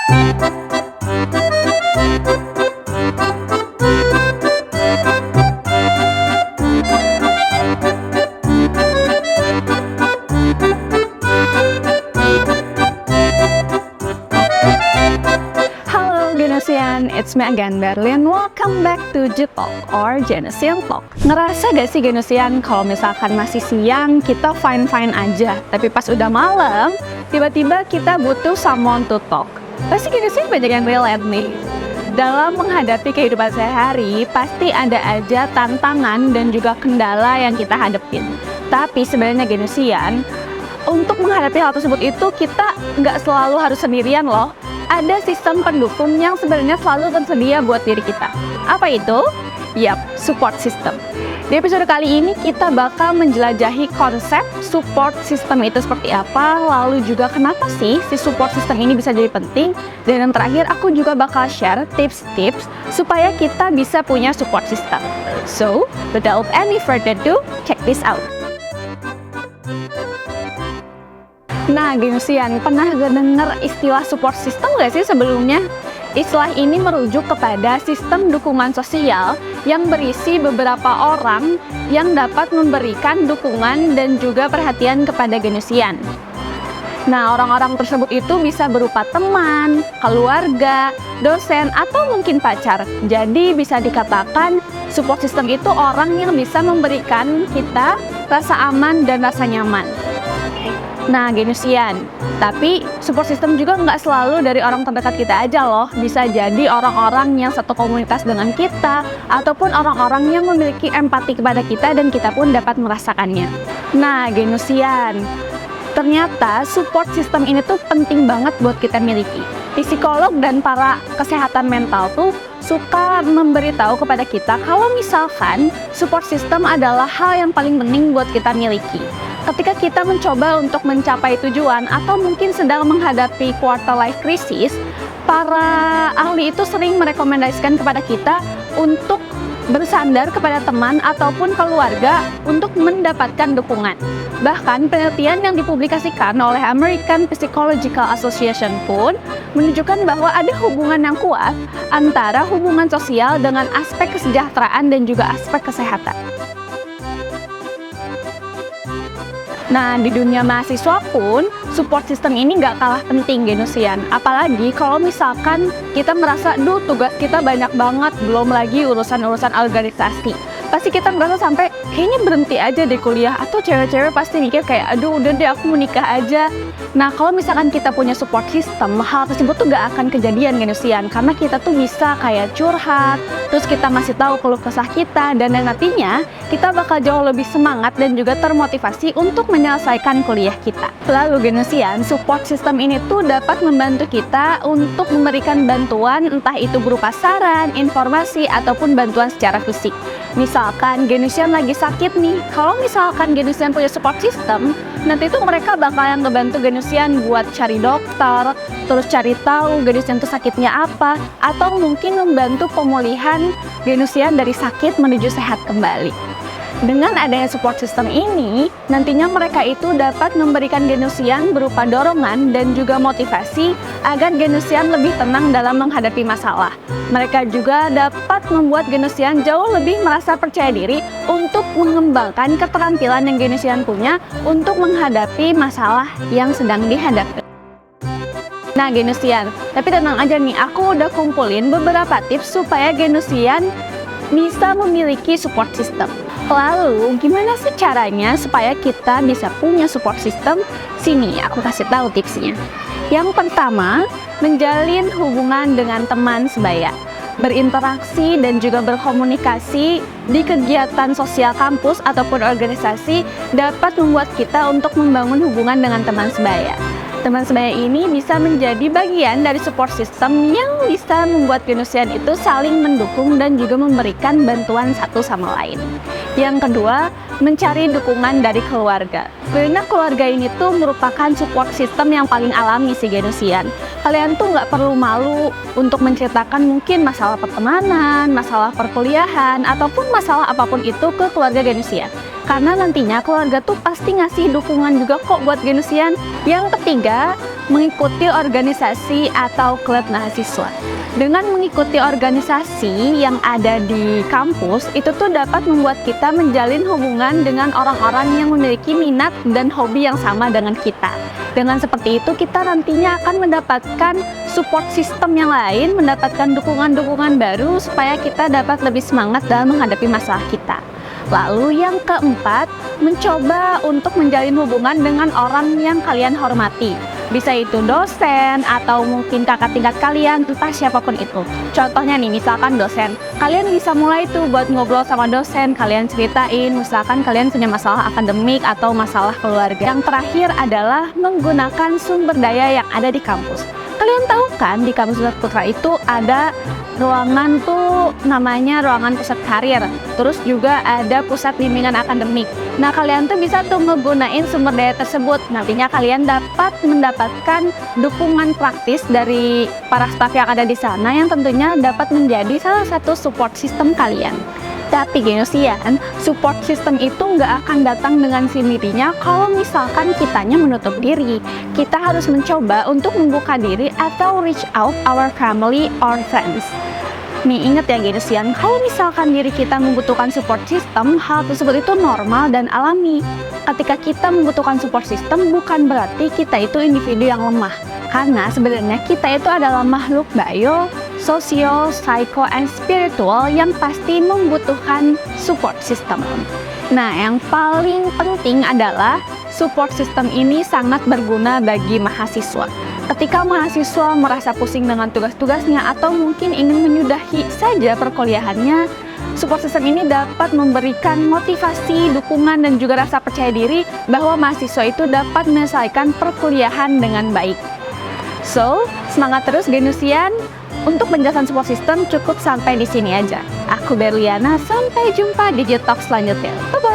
Halo Genosian, it's me again Berlin. Welcome back to Jitalk or Genosian Talk. Ngerasa gak sih Genosian kalau misalkan masih siang kita fine-fine aja, tapi pas udah malam tiba-tiba kita butuh someone to talk. Pasti Genosian banyak yang relate nih. Dalam menghadapi kehidupan sehari, pasti ada aja tantangan dan juga kendala yang kita hadepin. Tapi sebenarnya Genosian, untuk menghadapi hal tersebut itu kita nggak selalu harus sendirian loh. Ada sistem pendukung yang sebenarnya selalu tersedia buat diri kita. Apa itu? Yap, support system. Di episode kali ini kita bakal menjelajahi konsep support system itu seperti apa, lalu juga kenapa sih si support system ini bisa jadi penting, dan yang terakhir aku juga bakal share tips-tips supaya kita bisa punya support system. So, without any further ado, check this out. Nah, Genosian, pernah dengar istilah support system gak sih sebelumnya? Istilah ini merujuk kepada sistem dukungan sosial yang berisi beberapa orang yang dapat memberikan dukungan dan juga perhatian kepada Genosian. Nah, orang-orang tersebut itu bisa berupa teman, keluarga, dosen, atau mungkin pacar. Jadi bisa dikatakan support system itu orang yang bisa memberikan kita rasa aman dan rasa nyaman. Nah, Genosian, tapi support system juga nggak selalu dari orang terdekat kita aja loh. Bisa jadi orang-orang yang satu komunitas dengan kita, ataupun orang-orang yang memiliki empati kepada kita dan kita pun dapat merasakannya. Nah, Genosian, ternyata support system ini tuh penting banget buat kita miliki. Psikolog dan para kesehatan mental tuh suka memberitahu kepada kita kalau misalkan support system adalah hal yang paling penting buat kita miliki. Ketika kita mencoba untuk mencapai tujuan atau mungkin sedang menghadapi quarter life crisis, para ahli itu sering merekomendasikan kepada kita untuk bersandar kepada teman ataupun keluarga untuk mendapatkan dukungan. Bahkan penelitian yang dipublikasikan oleh American Psychological Association pun menunjukkan bahwa ada hubungan yang kuat antara hubungan sosial dengan aspek kesejahteraan dan juga aspek kesehatan. Nah, di dunia mahasiswa pun support system ini nggak kalah penting, Genosian. Apalagi kalau misalkan kita merasa, tugas kita banyak banget, belum lagi urusan-urusan organisasi. Pasti kita merasa sampai kayaknya berhenti aja di kuliah, atau cewek-cewek pasti mikir kayak, udah deh aku mau nikah aja. Nah, kalau misalkan kita punya support system, hal tersebut tuh gak akan kejadian, Genosian, karena kita tuh bisa kayak curhat, terus kita masih tahu keluh kesah kita, dan nantinya kita bakal jauh lebih semangat dan juga termotivasi untuk menyelesaikan kuliah kita. Lalu Genosian, support system ini tuh dapat membantu kita untuk memberikan bantuan, entah itu berupa saran, informasi, ataupun bantuan secara fisik. Misalkan Genosian lagi sakit nih, kalau misalkan Genosian punya support system, nanti tuh mereka bakalan ngebantu Genosian buat cari dokter, terus cari tahu Genosian tuh sakitnya apa, atau mungkin membantu pemulihan Genosian dari sakit menuju sehat kembali. Dengan adanya support system ini, nantinya mereka itu dapat memberikan Genosian berupa dorongan dan juga motivasi agar Genosian lebih tenang dalam menghadapi masalah. Mereka juga dapat membuat Genosian jauh lebih merasa percaya diri untuk mengembangkan keterampilan yang Genosian punya untuk menghadapi masalah yang sedang dihadapi. Nah, Genosian, tapi tenang aja nih, aku udah kumpulin beberapa tips supaya Genosian bisa memiliki support system. Lalu, gimana sih caranya supaya kita bisa punya support system? Sini, aku kasih tahu tipsnya. Yang pertama, menjalin hubungan dengan teman sebaya. Berinteraksi dan juga berkomunikasi di kegiatan sosial kampus ataupun organisasi dapat membuat kita untuk membangun hubungan dengan teman sebaya. Teman sebaya ini bisa menjadi bagian dari support system yang bisa membuat Genosian itu saling mendukung dan juga memberikan bantuan satu sama lain. Yang kedua, mencari dukungan dari keluarga. Sebenarnya keluarga ini tuh merupakan support system yang paling alami sih, Genosian. Kalian tuh nggak perlu malu untuk menceritakan mungkin masalah pertemanan, masalah perkuliahan, ataupun masalah apapun itu ke keluarga Genosian. Karena nantinya keluarga tuh pasti ngasih dukungan juga kok buat Genosian. Yang ketiga, mengikuti organisasi atau klub mahasiswa. Dengan mengikuti organisasi yang ada di kampus, itu tuh dapat membuat kita menjalin hubungan dengan orang-orang yang memiliki minat dan hobi yang sama dengan kita. Dengan seperti itu, kita nantinya akan mendapatkan support system yang lain, mendapatkan dukungan-dukungan baru supaya kita dapat lebih semangat dalam menghadapi masalah kita. Lalu yang keempat, mencoba untuk menjalin hubungan dengan orang yang kalian hormati. Bisa itu dosen atau mungkin kakak tingkat kalian, entah siapapun itu. Contohnya nih, misalkan dosen. Kalian bisa mulai tuh buat ngobrol sama dosen, kalian ceritain, misalkan kalian punya masalah akademik atau masalah keluarga. Yang terakhir adalah menggunakan sumber daya yang ada di kampus. Kalian tahu kan di kampus Ustadz Putra itu ada ruangan tuh namanya ruangan pusat karir, terus juga ada pusat bimbingan akademik. Nah, kalian tuh bisa tuh ngegunain sumber daya tersebut. Nantinya kalian dapat mendapatkan dukungan praktis dari para staf yang ada di sana yang tentunya dapat menjadi salah satu support system kalian. Tapi Genosian, support system itu nggak akan datang dengan sendirinya kalau misalkan kitanya menutup diri. Kita harus mencoba untuk membuka diri atau reach out our family or friends. Nih, ingat ya Genosian, kalau misalkan diri kita membutuhkan support system, hal tersebut itu normal dan alami. Ketika kita membutuhkan support system, bukan berarti kita itu individu yang lemah. Karena sebenarnya kita itu adalah makhluk bio, sosial, psycho, and spiritual yang pasti membutuhkan support system. Nah, yang paling penting adalah support system ini sangat berguna bagi mahasiswa. Ketika mahasiswa merasa pusing dengan tugas-tugasnya atau mungkin ingin menyudahi saja perkuliahannya, support system ini dapat memberikan motivasi, dukungan, dan juga rasa percaya diri bahwa mahasiswa itu dapat menyelesaikan perkuliahan dengan baik. So, semangat terus Genusian. Untuk penjelasan support system cukup sampai di sini aja. Aku Berliana, sampai jumpa di Jet Talk selanjutnya. Bye-bye!